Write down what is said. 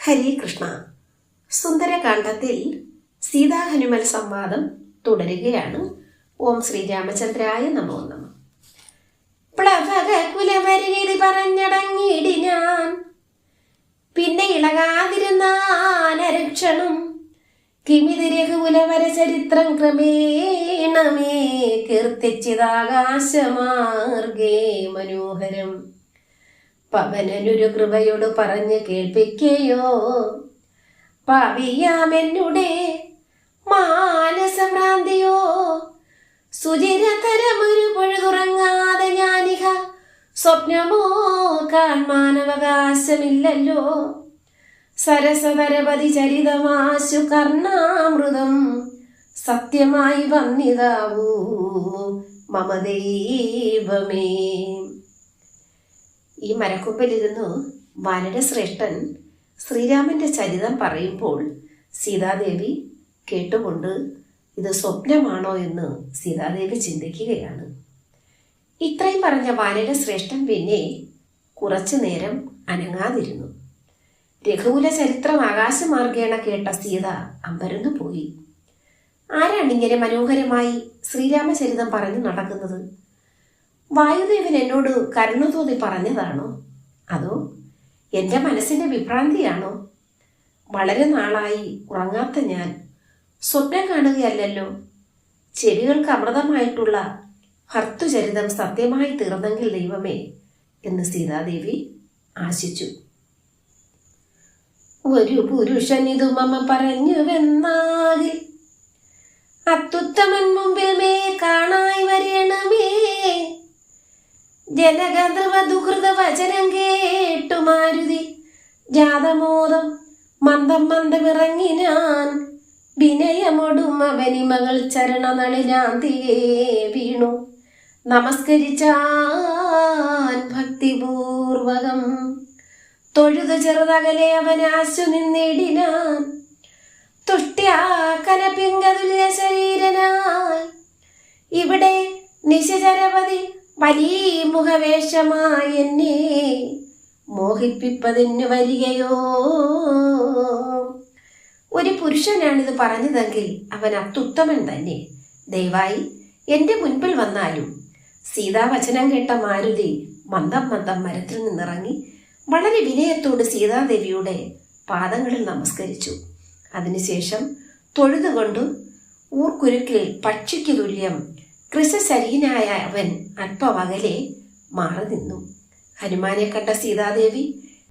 ഹരേ കൃഷ്ണ. സുന്ദരകാണ്ഡത്തിൽ സീതാഹനുമൽ സംവാദം തുടരുകയാണ്. ഓം ശ്രീരാമചന്ദ്രായ നമോ നമ. പ്ലവക കുലമരുതി പറഞ്ഞടങ്ങിയിടി ഞാൻ, പിന്നെ ഇളകാതിരുന്നാനരക്ഷണം. കിമിതി രഘുകുലവര ചരിത്രം ക്രമേണമേ കീർത്തിച്ചിതാകാശമാർഗേ മനോഹരം. പവനനൊരു കൃപയോട് പറഞ്ഞ് കേൾപ്പിക്കയോ, പാവിയാമെന്നുടെ മാനസഭ്രാന്തിയോ. സുചിരതരമൊരു പൊഴുതുറങ്ങാതെ ഞാനിഹ സ്വപ്നമോ കാൺമാനവകാശമില്ലല്ലോ. സരസതരപതി ചരിതമാശു കർണാമൃതം സത്യമായി വന്നിതാവൂ മമ ദൈവമേ. ഈ മരക്കൊമ്പിലിരുന്നു വാനരശ്രേഷ്ഠൻ ശ്രീരാമന്റെ ചരിതം പറയുമ്പോൾ സീതാദേവി കേട്ടുകൊണ്ട് ഇത് സ്വപ്നമാണോ എന്ന് സീതാദേവി ചിന്തിക്കുകയാണ്. ഇത്രയും പറഞ്ഞ വാനരശ്രേഷ്ഠൻ പിന്നെ കുറച്ചു നേരം അനങ്ങാതിരുന്നു. രഘുകുല ചരിത്രം ആകാശമാർഗേണ കേട്ട സീത അമ്പരന്നു പോയി. ആരാണിങ്ങനെ മനോഹരമായി ശ്രീരാമചരിതം പറഞ്ഞു നടക്കുന്നത്? വായുദേവൻ എന്നോട് കരുണ തോന്നി പറഞ്ഞതാണോ, അതോ എൻ്റെ മനസ്സിന്റെ വിഭ്രാന്തിയാണോ? വളരെ നാളായി ഉറങ്ങാത്ത ഞാൻ സ്വപ്നം കാണുകയല്ലോ. ചെവികൾക്ക് അമൃതമായിട്ടുള്ള ഭർത്തുചരിതം സത്യമായി തീർന്നെങ്കിൽ ദൈവമേ എന്ന് സീതാദേവി ആശിച്ചു. ഒരു പുരുഷനിതു മമ പറഞ്ഞുവെന്നാകിൽ അത്യുത്തമൻ മുമ്പിൽ മേ കാണായി വരണമേ. ജനകൃത വചനം കേട്ടു മാരുതി ജാതമോദം മന്ദം മന്ദമിറങ്ങിനാൻ. വിനയമൊടും അവനിമകൾ ചരണനളിനാന്തിയെ വീണു നമസ്കരിച്ചാൻ ഭക്തിപൂർവകം. തൊഴുതു ചെറുതകലെ അവനാശു നിന്നിടിനാൻ. തുഷ്ട്യാകനപിംഗതുല്യ ശരീരനായി ഇവിടെ നിശചരപതി വലിയ മുഖവേഷമായി എന്നെ മോഹിപ്പിപ്പതിന് വരികയോ. ഒരു പുരുഷനാണിത് പറഞ്ഞതെങ്കിൽ അവൻ അത്യുത്തമൻ തന്നെ. ദയവായി എന്റെ മുൻപിൽ വന്നാലും. സീതാവചനം കേട്ട മാരുതി മന്ദം മന്ദം മരത്തിൽ നിന്നിറങ്ങി വളരെ വിനയത്തോട് സീതാദേവിയുടെ പാദങ്ങളിൽ നമസ്കരിച്ചു. അതിനുശേഷം തൊഴുതുകൊണ്ട് ഊർക്കുരുക്കിൽ പക്ഷിക്ക് തുല്യം കൃശശരീരനായ അവൻ അല്പമകലെ മാറി നിന്നു. ഹനുമാനെ കണ്ട സീതാദേവി